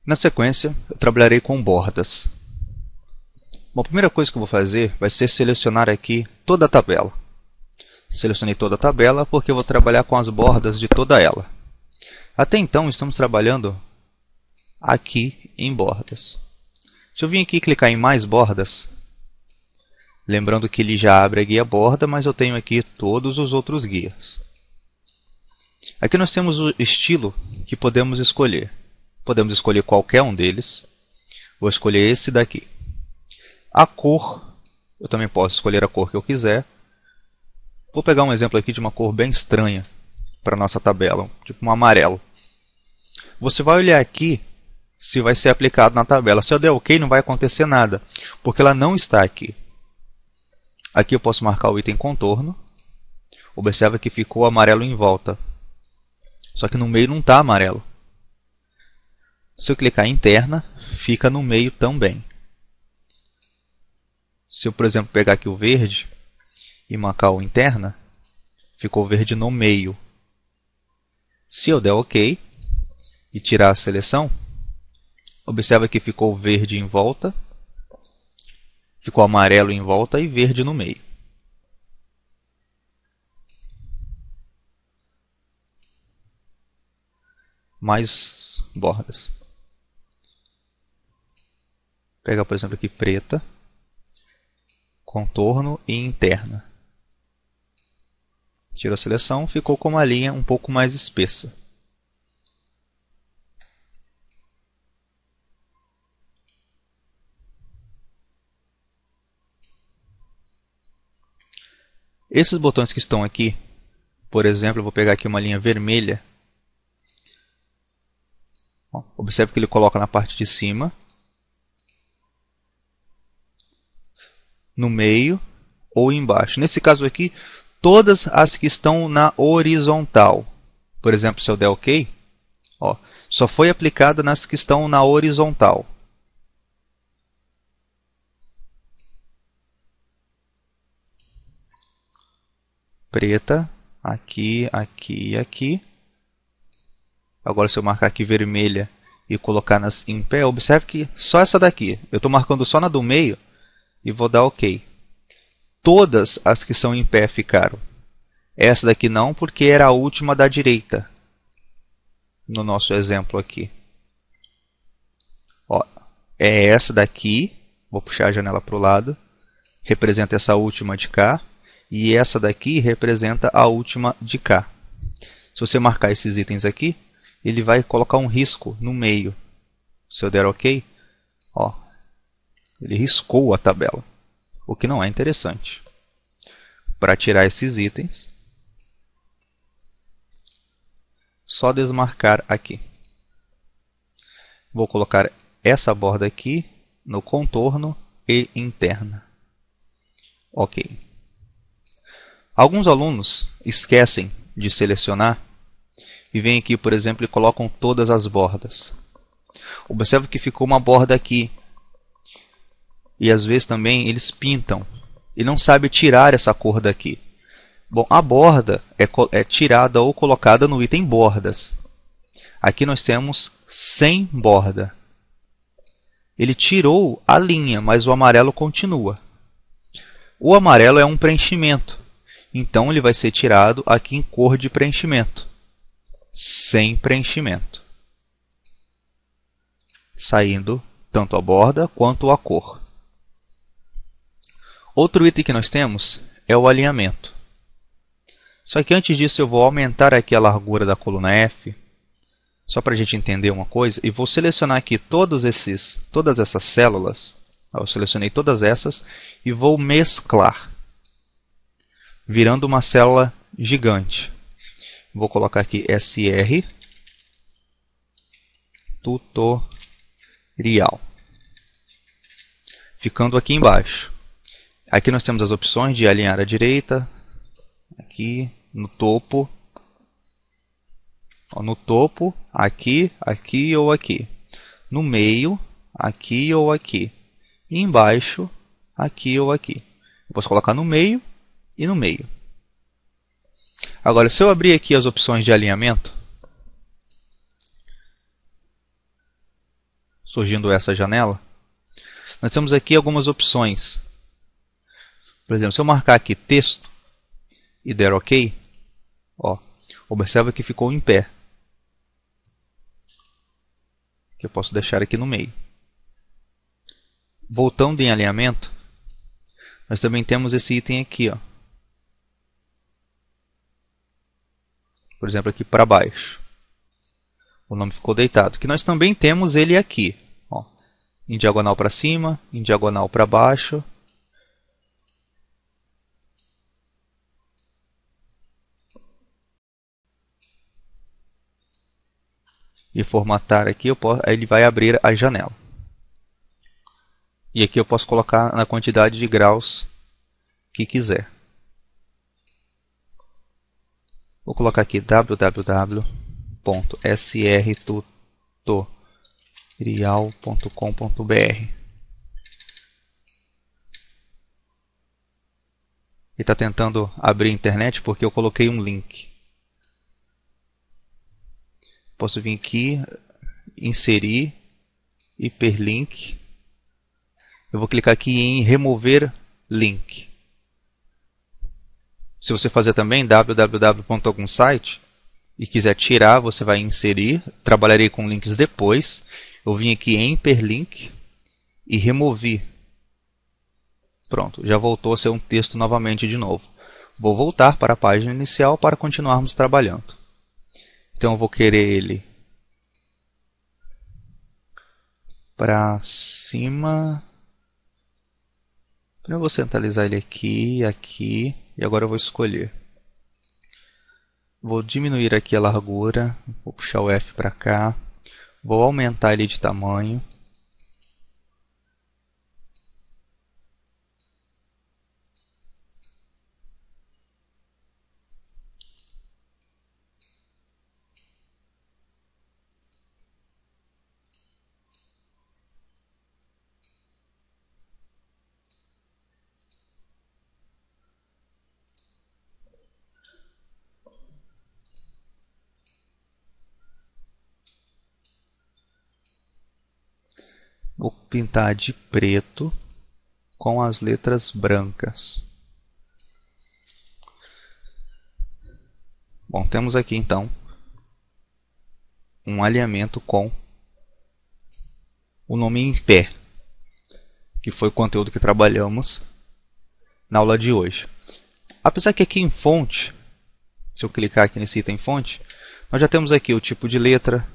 Na sequência, eu trabalharei com bordas. Bom, a primeira coisa que eu vou fazer vai ser selecionar aqui toda a tabela. Selecionei toda a tabela porque eu vou trabalhar com as bordas de toda ela. Até então, estamos trabalhando aqui em bordas. Se eu vim aqui clicar em mais bordas, lembrando que ele já abre a guia borda, mas eu tenho aqui todos os outros guias. Aqui nós temos o estilo que podemos escolher. Podemos escolher qualquer um deles. Vou escolher esse daqui. A cor, eu também posso escolher a cor que eu quiser. Vou pegar um exemplo aqui de uma cor bem estranha para a nossa tabela, tipo um amarelo. Você vai olhar aqui se vai ser aplicado na tabela. Se eu der OK, não vai acontecer nada, porque ela não está aqui. Aqui eu posso marcar o item contorno. Observa que ficou amarelo em volta. Só que no meio não está amarelo. Se eu clicar em interna, fica no meio também. Se eu, por exemplo, pegar aqui o verde e marcar o interna, ficou verde no meio. Se eu der OK e tirar a seleção, observa que ficou verde em volta, ficou amarelo em volta e verde no meio. Mais bordas. Pegar, por exemplo, aqui preta, contorno e interna. Tiro a seleção, ficou com uma linha um pouco mais espessa. Esses botões que estão aqui, por exemplo, eu vou pegar aqui uma linha vermelha. Observe que ele coloca na parte de cima, no meio ou embaixo. Nesse caso aqui, todas as que estão na horizontal. Por exemplo, se eu der OK, só foi aplicada nas que estão na horizontal. Preta, aqui, aqui e aqui. Agora, se eu marcar aqui vermelha e colocar nas em pé, observe que só essa daqui. Eu estou marcando só na do meio e vou dar OK. Todas as que são em pé ficaram. Essa daqui não, porque era a última da direita. No nosso exemplo aqui. É essa daqui. Vou puxar a janela para o lado. Representa essa última de cá. E essa daqui representa a última de cá. Se você marcar esses itens aqui, ele vai colocar um risco no meio. Se eu der OK, ele riscou a tabela, o que não é interessante. Para tirar esses itens, só desmarcar aqui. Vou colocar essa borda aqui no contorno e interna. OK. Alguns alunos esquecem de selecionar e vêm aqui, por exemplo, e colocam todas as bordas. Observe que ficou uma borda aqui. E às vezes também eles pintam e não sabem tirar essa cor daqui. Bom, a borda é tirada ou colocada no item bordas. Aqui nós temos sem borda. Ele tirou a linha, mas o amarelo continua. O amarelo é um preenchimento. Então, ele vai ser tirado aqui em cor de preenchimento. Sem preenchimento. Saindo tanto a borda quanto a cor. Outro item que nós temos é o alinhamento. Só que antes disso eu vou aumentar aqui a largura da coluna F, só para a gente entender uma coisa, e vou selecionar aqui todas essas células. Eu selecionei todas essas e vou mesclar, virando uma célula gigante. Vou colocar aqui SR Tutorial, ficando aqui embaixo. Aqui nós temos as opções de alinhar à direita, aqui no topo, aqui, aqui ou aqui. No meio, aqui ou aqui. E embaixo, aqui ou aqui. Eu posso colocar no meio e no meio. Agora, se eu abrir aqui as opções de alinhamento, surgindo essa janela, nós temos aqui algumas opções. Por exemplo, se eu marcar aqui texto e der OK, ó, observa que ficou em pé. Que eu posso deixar aqui no meio. Voltando em alinhamento, nós também temos esse item aqui, ó. Por exemplo, aqui para baixo. O nome ficou deitado. Que nós também temos ele aqui, ó, em diagonal para cima, em diagonal para baixo. E formatar aqui, aí ele vai abrir a janela. E aqui eu posso colocar na quantidade de graus que quiser. Vou colocar aqui www.srtutorial.com.br. Ele está tentando abrir a internet porque eu coloquei um link. Posso vir aqui, inserir, hiperlink. Eu vou clicar aqui em remover link. Se você fazer também www.algum site e quiser tirar, você vai inserir. Trabalharei com links depois. Eu vim aqui em hiperlink e removi. Pronto, já voltou a ser um texto novamente de novo. Vou voltar para a página inicial para continuarmos trabalhando. Então eu vou querer ele para cima. Eu vou centralizar ele aqui, aqui, e agora eu vou escolher. Vou diminuir aqui a largura, vou puxar o F para cá, vou aumentar ele de tamanho. Vou pintar de preto com as letras brancas. Bom, temos aqui então um alinhamento com o nome em pé, que foi o conteúdo que trabalhamos na aula de hoje. Apesar que aqui em fonte, se eu clicar aqui nesse item fonte, nós já temos aqui o tipo de letra.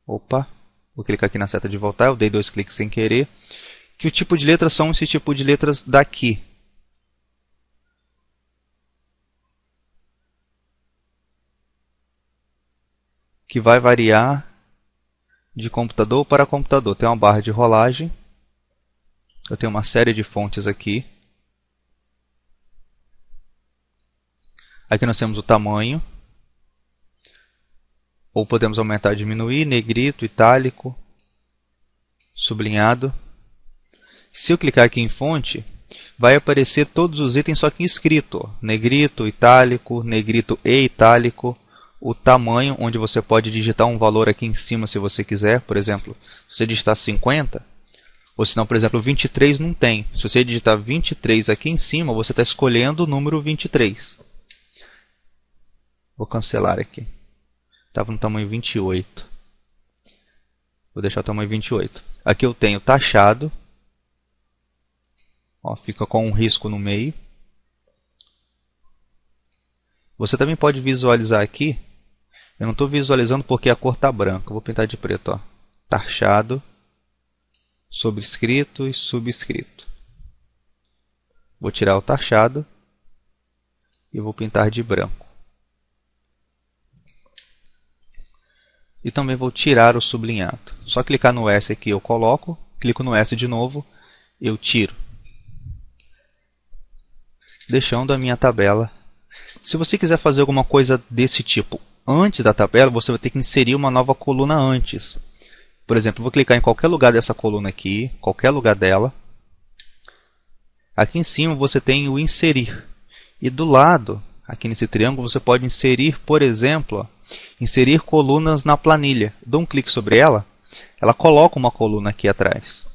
Opa! Vou clicar aqui na seta de voltar, eu dei 2 cliques sem querer. Que o tipo de letras são esse tipo de letras daqui. Que vai variar de computador para computador. Tem uma barra de rolagem. Eu tenho uma série de fontes aqui. Aqui nós temos o tamanho. Ou podemos aumentar, diminuir, negrito, itálico, sublinhado. Se eu clicar aqui em fonte, vai aparecer todos os itens só que escrito. Negrito, itálico e itálico. O tamanho, onde você pode digitar um valor aqui em cima se você quiser. Por exemplo, se você digitar 50, ou se não, por exemplo, 23 não tem. Se você digitar 23 aqui em cima, você está escolhendo o número 23. Vou cancelar aqui. Estava no tamanho 28. Vou deixar o tamanho 28. Aqui eu tenho taxado. Ó, fica com um risco no meio. Você também pode visualizar aqui. Eu não estou visualizando porque a cor está branca. Vou pintar de preto. Ó. Taxado, sobrescrito e subscrito. Vou tirar o taxado e vou pintar de branco. E também vou tirar o sublinhado. Só clicar no S aqui eu coloco, clico no S de novo, eu tiro. Deixando a minha tabela. Se você quiser fazer alguma coisa desse tipo antes da tabela, você vai ter que inserir uma nova coluna antes. Por exemplo, eu vou clicar em qualquer lugar dessa coluna aqui, qualquer lugar dela. Aqui em cima você tem o inserir. E do lado, aqui nesse triângulo, você pode inserir, por exemplo, inserir colunas na planilha. Dou um clique sobre ela ela coloca uma coluna aqui atrás.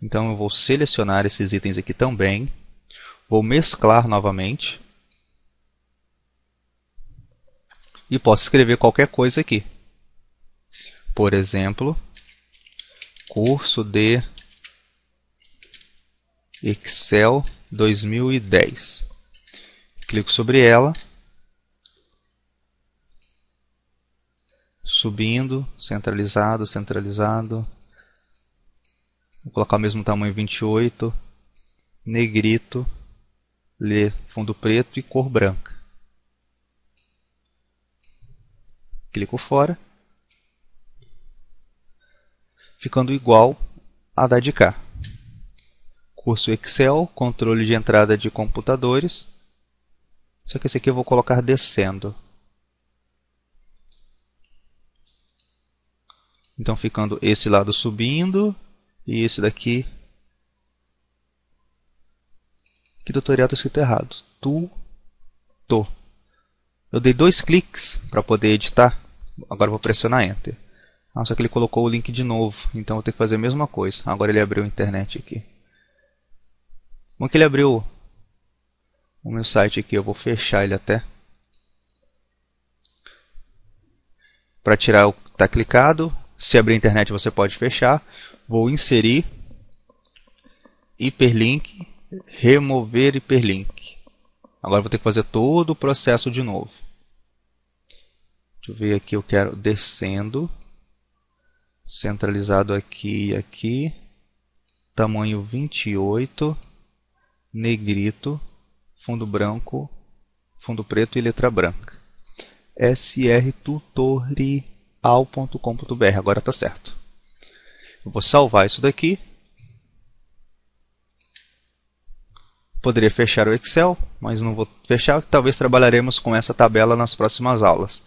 Então eu vou selecionar esses itens aqui também, vou mesclar novamente e posso escrever qualquer coisa aqui. Por exemplo, curso de Excel 2010. Clico sobre ela, subindo, centralizado, centralizado. Vou colocar o mesmo tamanho 28, negrito, fundo preto e cor branca. Clico fora, ficando igual a da de cá. Curso Excel, controle de entrada de computadores. Só que esse aqui eu vou colocar descendo. Então ficando esse lado subindo e esse daqui. Que tutorial está escrito errado. Eu dei 2 cliques para poder editar. Agora eu vou pressionar Enter. Só que ele colocou o link de novo. Então eu vou ter que fazer a mesma coisa. Agora ele abriu a internet aqui. Bom que ele abriu o meu site aqui. Eu vou fechar ele até. Para tirar o que está clicado. Se abrir a internet você pode fechar. Vou inserir hiperlink, remover hiperlink. Agora vou ter que fazer todo o processo de novo. Deixa eu ver aqui, eu quero descendo, centralizado aqui e aqui, tamanho 28, negrito, fundo branco, fundo preto e letra branca. srtutorial.com.br, agora está certo. Eu vou salvar isso daqui. Poderia fechar o Excel, mas não vou fechar. Talvez trabalharemos com essa tabela nas próximas aulas.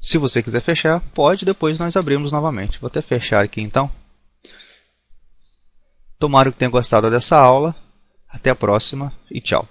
Se você quiser fechar, pode, depois nós abrimos novamente. Vou até fechar aqui então. Tomara que tenha gostado dessa aula. Até a próxima e tchau.